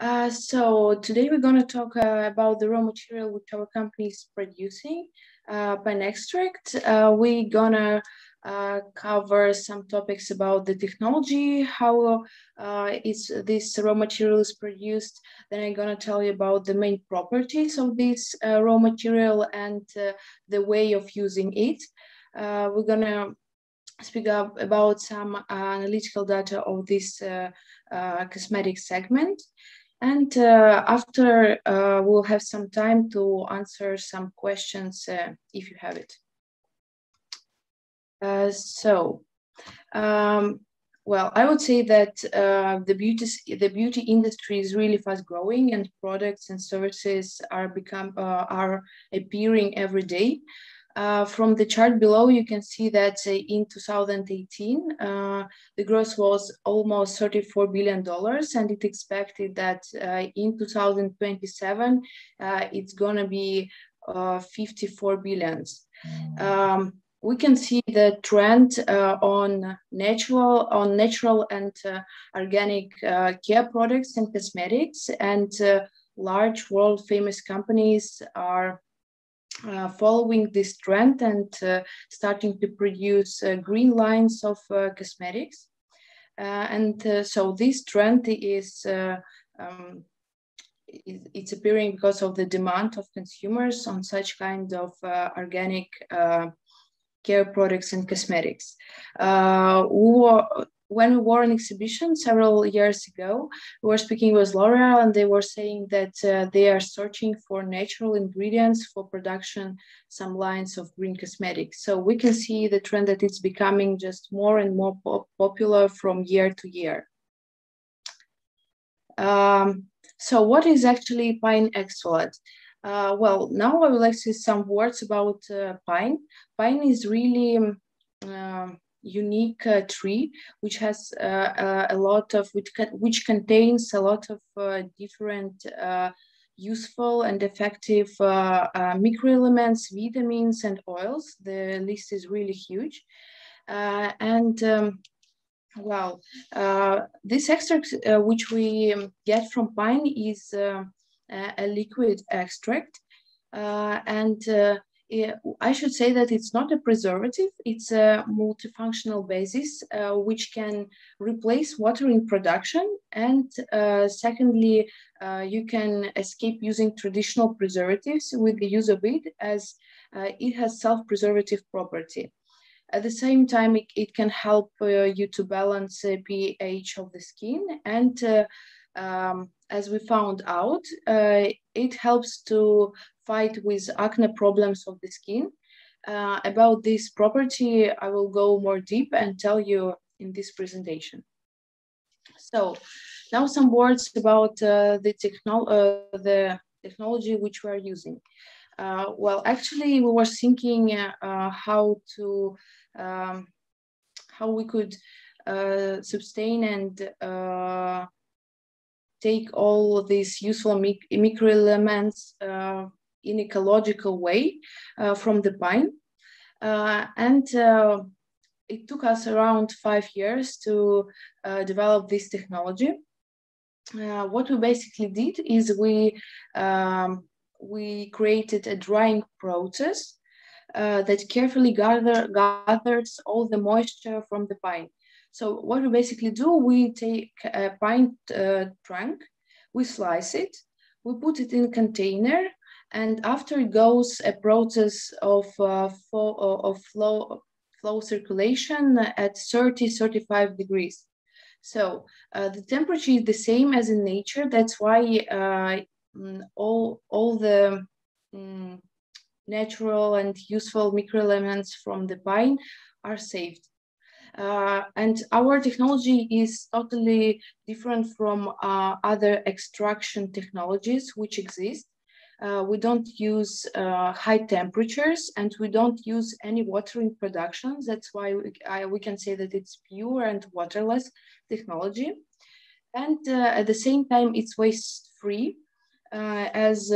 So today we're going to talk about the raw material which our company is producing, pine extract. We're going to cover some topics about the technology, how this raw material is produced. Then I'm going to tell you about the main properties of this raw material and the way of using it. We're going to speak up about some analytical data of this cosmetic segment. And after, we'll have some time to answer some questions if you have it. Well, I would say that the beauty industry is really fast growing, and products and services are appearing every day. From the chart below, you can see that in 2018, the growth was almost $34 billion, and it's expected that in 2027, it's going to be 54 billion. We can see the trend on natural and organic care products and cosmetics, and large world famous companies are following this trend and starting to produce green lines of cosmetics. So this trend is it's appearing because of the demand of consumers on such kind of organic care products and cosmetics. When we were on exhibition several years ago, we were speaking with L'Oreal, and they were saying that they are searching for natural ingredients for production, some lines of green cosmetics. So we can see the trend that it's becoming just more and more popular from year to year. So what is actually pine extvolat? Well, now I would like to say some words about pine. Pine is really unique tree which has a lot of which contains a lot of different useful and effective microelements, vitamins, and oils. The list is really huge, well, this extract which we get from pine is a liquid extract, I should say that it's not a preservative, it's a multifunctional basis which can replace water in production, and secondly, you can escape using traditional preservatives with the use of it, as it has self-preservative property. At the same time, it can help you to balance pH of the skin, and as we found out, it helps to fight with acne problems of the skin. About this property, I will go more deep and tell you in this presentation. So now some words about the technology which we are using. Well, actually, we were thinking how we could sustain and take all of these useful microelements in ecological way from the pine. It took us around 5 years to develop this technology. What we basically did is we created a drying process that carefully gathers all the moisture from the pine. So what we basically do, we take a pine trunk, we slice it, we put it in a container, and after it goes a process of flow circulation at 30-35 degrees. So the temperature is the same as in nature. That's why all the natural and useful microelements from the pine are saved. And our technology is totally different from other extraction technologies which exist. We don't use high temperatures, and we don't use any water in production. That's why we can say that it's pure and waterless technology. And at the same time, it's waste-free, as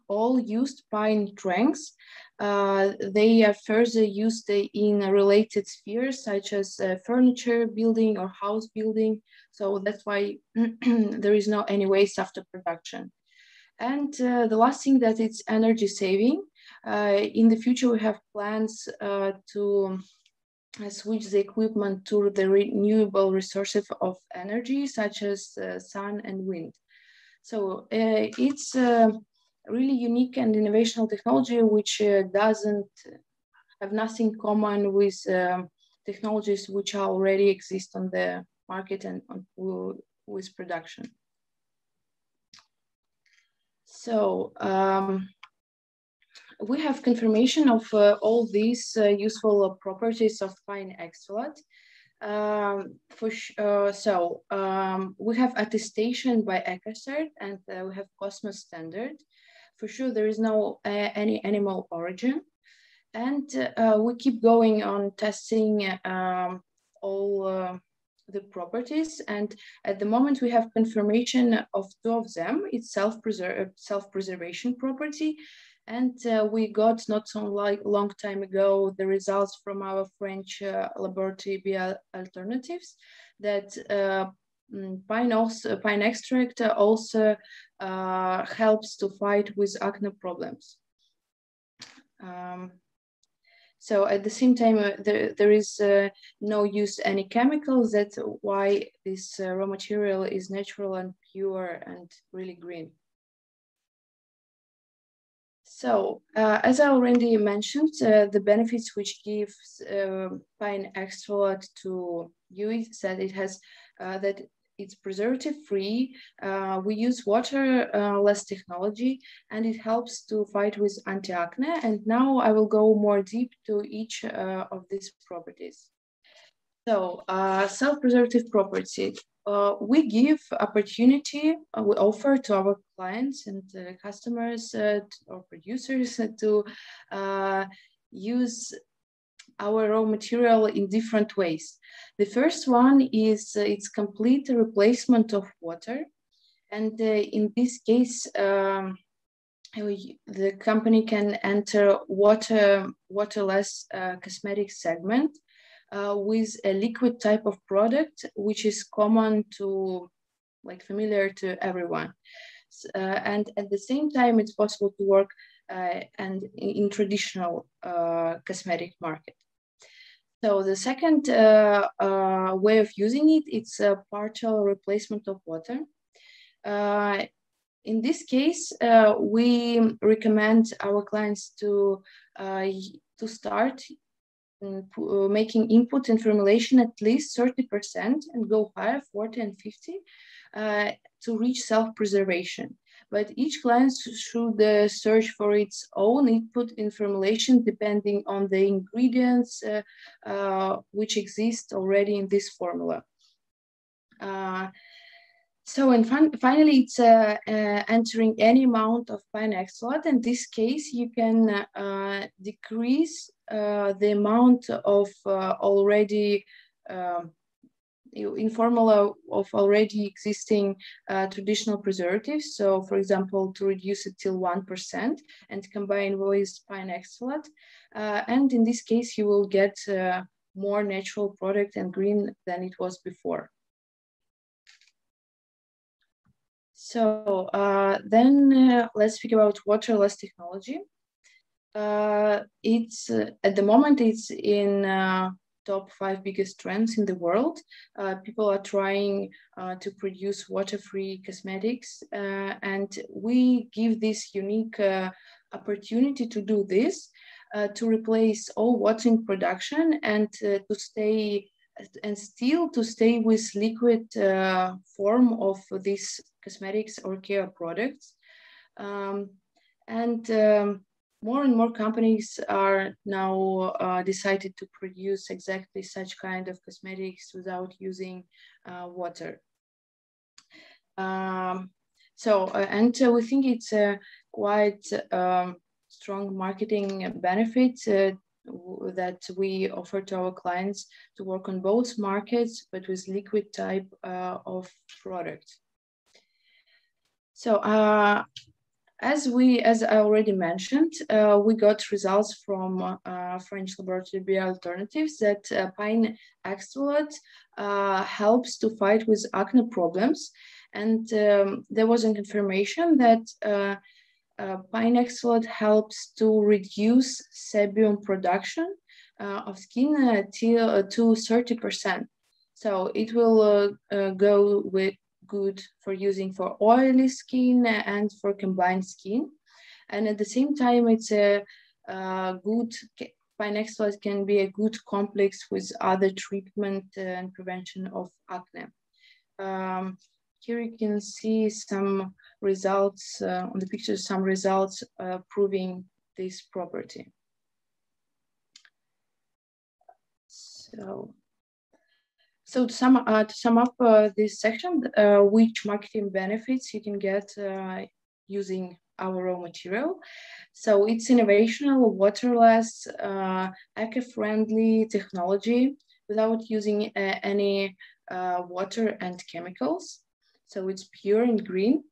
all used pine trunks They are further used in related spheres such as furniture building or house building. So that's why there is no any waste after production. And the last thing, that it's energy saving. In the future, we have plans to switch the equipment to the renewable resources of energy, such as sun and wind. So it's really unique and innovational technology, which doesn't have nothing common with technologies which already exist on the market and with production. So we have confirmation of all these useful properties of fine extvolat. We have attestation by EcoCert, and we have Cosmos standard. For sure, there is no any animal origin, and we keep going on testing all the properties. And at the moment, we have confirmation of two of them. It's self-preservation property. And we got not so long time ago the results from our French laboratory Biolatives that pine extract also helps to fight with acne problems. So at the same time, there is no use any chemicals. That's why this raw material is natural and pure and really green. So, as I already mentioned, the benefits which gives pine extvolat to you is that it has that it's preservative free. We use waterless technology, and it helps to fight with anti-acne. And now I will go more deep to each of these properties. So, self-preservative property. We give opportunity, we offer to our clients and customers or producers to use our raw material in different ways. The first one is its complete replacement of water. And in this case, the company can enter waterless cosmetic segment with a liquid type of product, which is common to, familiar to everyone. And at the same time, it's possible to work and in traditional cosmetic market. So the second way of using it, it's a partial replacement of water. In this case, we recommend our clients to start making input and formulation at least 30% and go higher, 40 and 50, to reach self-preservation. But each client should search for its own input in formulation depending on the ingredients which exist already in this formula. Finally, it's entering any amount of pine extvolat. In this case, you can decrease the amount of already in formula of already existing traditional preservatives. So, for example, to reduce it till 1% and combine with pine extvolat. And in this case, you will get more natural product and green than it was before. So then let's speak about waterless technology. It's at the moment it's in top 5 biggest trends in the world. People are trying to produce water-free cosmetics, and we give this unique opportunity to do this, to replace all watering production and to stay and still to stay with liquid form of these cosmetics or care products. More and more companies are now decided to produce exactly such kind of cosmetics without using water. And we think it's a quite strong marketing benefit that we offer to our clients to work on both markets, but with liquid type of product. So As I already mentioned, we got results from French laboratory alternatives that pine extvolat helps to fight with acne problems. And there was a confirmation that pine extvolat helps to reduce sebum production of skin to 30%. So it will go with good for using for oily skin and for combined skin. And at the same time, it's a good, pine extvolat can be a good complex with other treatment and prevention of acne. Here you can see some results on the picture, some results proving this property. So to sum up this section, which marketing benefits you can get using our raw material. So it's innovational, waterless, eco-friendly technology without using any water and chemicals. So it's pure and green.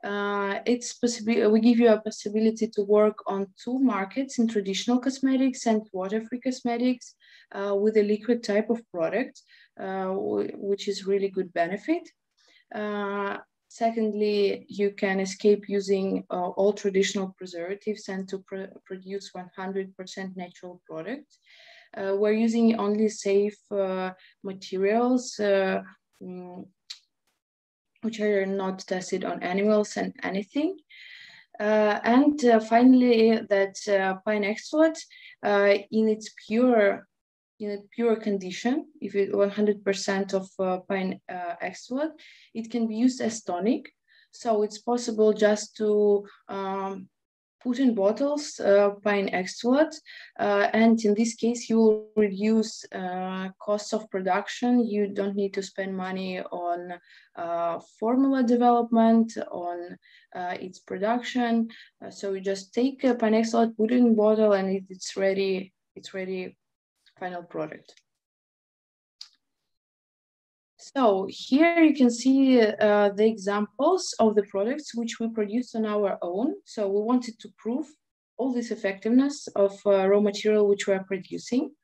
We give you a possibility to work on two markets in traditional cosmetics and water-free cosmetics with a liquid type of product, which is really good benefit. Secondly, you can escape using all traditional preservatives and to produce 100% natural product. We're using only safe materials which are not tested on animals and anything. And finally, that pine extvolat in its pure condition, if it 100% of pine extvolat, it can be used as tonic. So it's possible just to put in bottles pine extvolat, and in this case you will reduce costs of production. You don't need to spend money on formula development, on its production. So you just take a pine extvolat, put it in a bottle, and it's ready. It's ready, final product. So here you can see the examples of the products which we produce on our own. So we wanted to prove all this effectiveness of raw material which we are producing.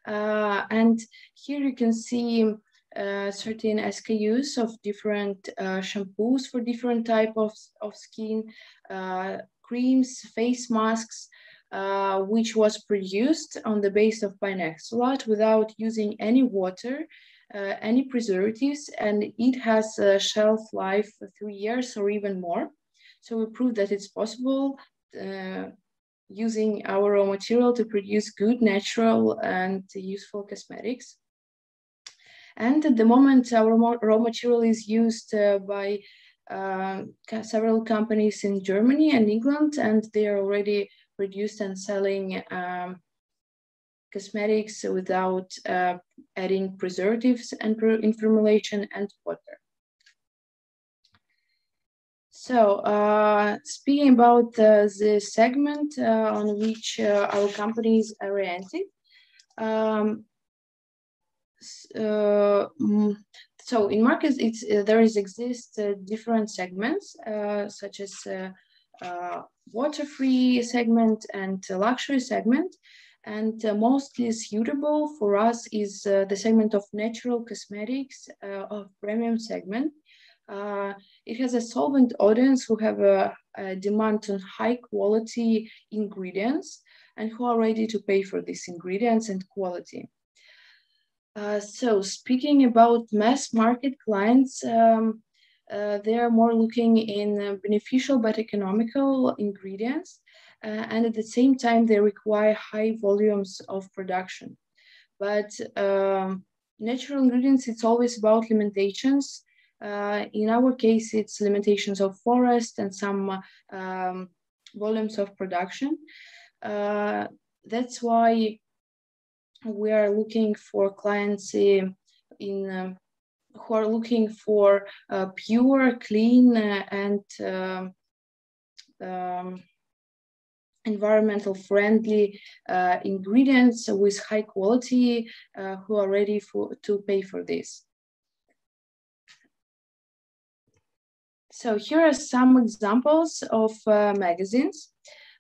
And here you can see certain SKUs of different shampoos for different type of skin, creams, face masks, which was produced on the base of pine extvolat without using any water, any preservatives, and it has a shelf life of 3 years or even more. So we proved that it's possible using our raw material to produce good, natural, and useful cosmetics. And at the moment, our raw material is used by several companies in Germany and England, and they are already produced and selling cosmetics without adding preservatives and in formulation and water. So speaking about the segment on which our company is oriented, so in markets, there exist different segments such as water-free segment and luxury segment. And mostly suitable for us is the segment of natural cosmetics of premium segment. It has a solvent audience who have a demand on high quality ingredients and who are ready to pay for these ingredients and quality. So speaking about mass market clients, they are more looking in beneficial but economical ingredients. And at the same time, they require high volumes of production. But natural ingredients, it's always about limitations. In our case, it's limitations of forest and some volumes of production. That's why we are looking for clients who are looking for pure, clean, and environmental friendly ingredients with high quality, who are ready to pay for this. So here are some examples of magazines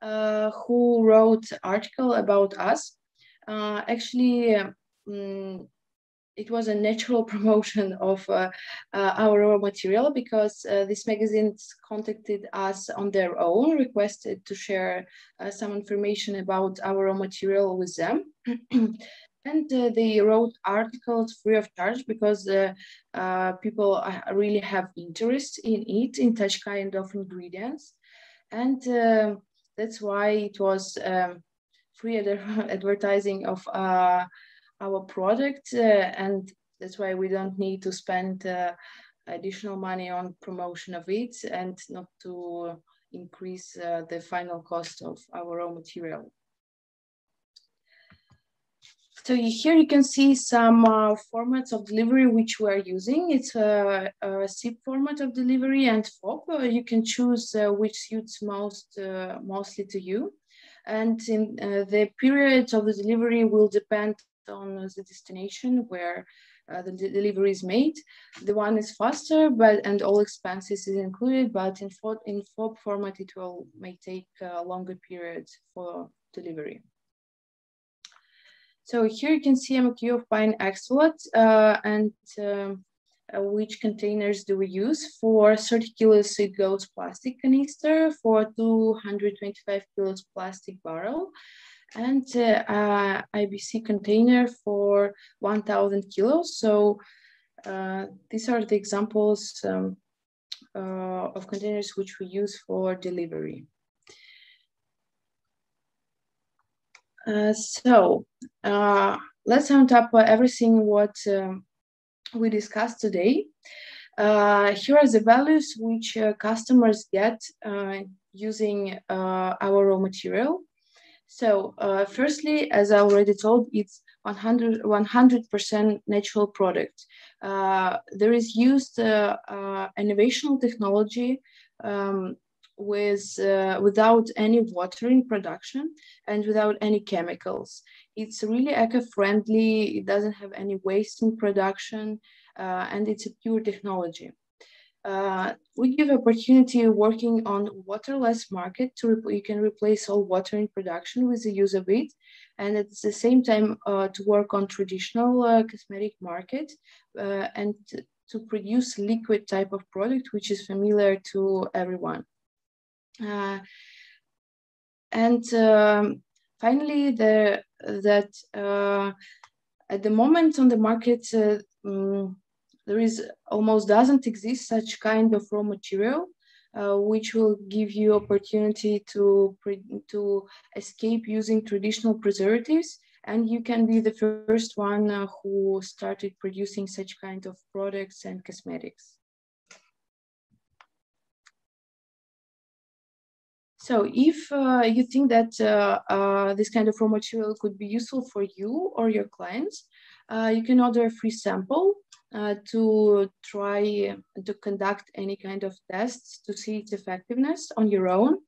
who wrote article about us. Actually, it was a natural promotion of our raw material because these magazines contacted us on their own, requested to share some information about our raw material with them. And they wrote articles free of charge because people really have interest in it, in such kind of ingredients. And that's why it was free advertising of our product, and that's why we don't need to spend additional money on promotion of it and not to increase the final cost of our raw material. So here you can see some formats of delivery which we are using. It's a zip format of delivery and FOB. You can choose which suits mostly to you. And in, the period of the delivery will depend on the destination where the delivery is made. The one is faster, and all expenses is included, but in FOB format, it may take a longer period for delivery. So here you can see MQ of buying Extvolat and which containers do we use. For 30 kilos, it goes plastic canister. For 225 kilos, plastic barrel. And IBC container for 1,000 kilos. So these are the examples of containers which we use for delivery. So let's sum up everything what we discussed today. Here are the values which customers get using our raw material. So firstly, as I already told, it's 100% natural product. There is used innovational technology without any water in production and without any chemicals. It's really eco-friendly, it doesn't have any waste in production, and it's a pure technology. We give opportunity working on waterless market you can replace all water in production with the use of it, and at the same time to work on traditional cosmetic market and to produce liquid type of product which is familiar to everyone. And finally, at the moment on the market, there is almost doesn't exist such kind of raw material which will give you opportunity to escape using traditional preservatives, and you can be the first one who started producing such kind of products and cosmetics. So if you think that this kind of raw material could be useful for you or your clients, you can order a free sample to try to conduct any kind of tests to see its effectiveness on your own.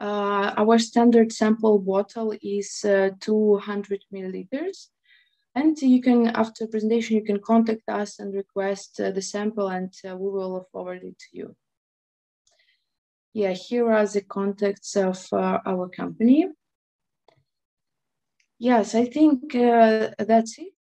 Our standard sample bottle is 200 milliliters. And you can, after presentation, you can contact us and request the sample, and we will forward it to you. Yeah, here are the contacts of our company. Yes, I think that's it.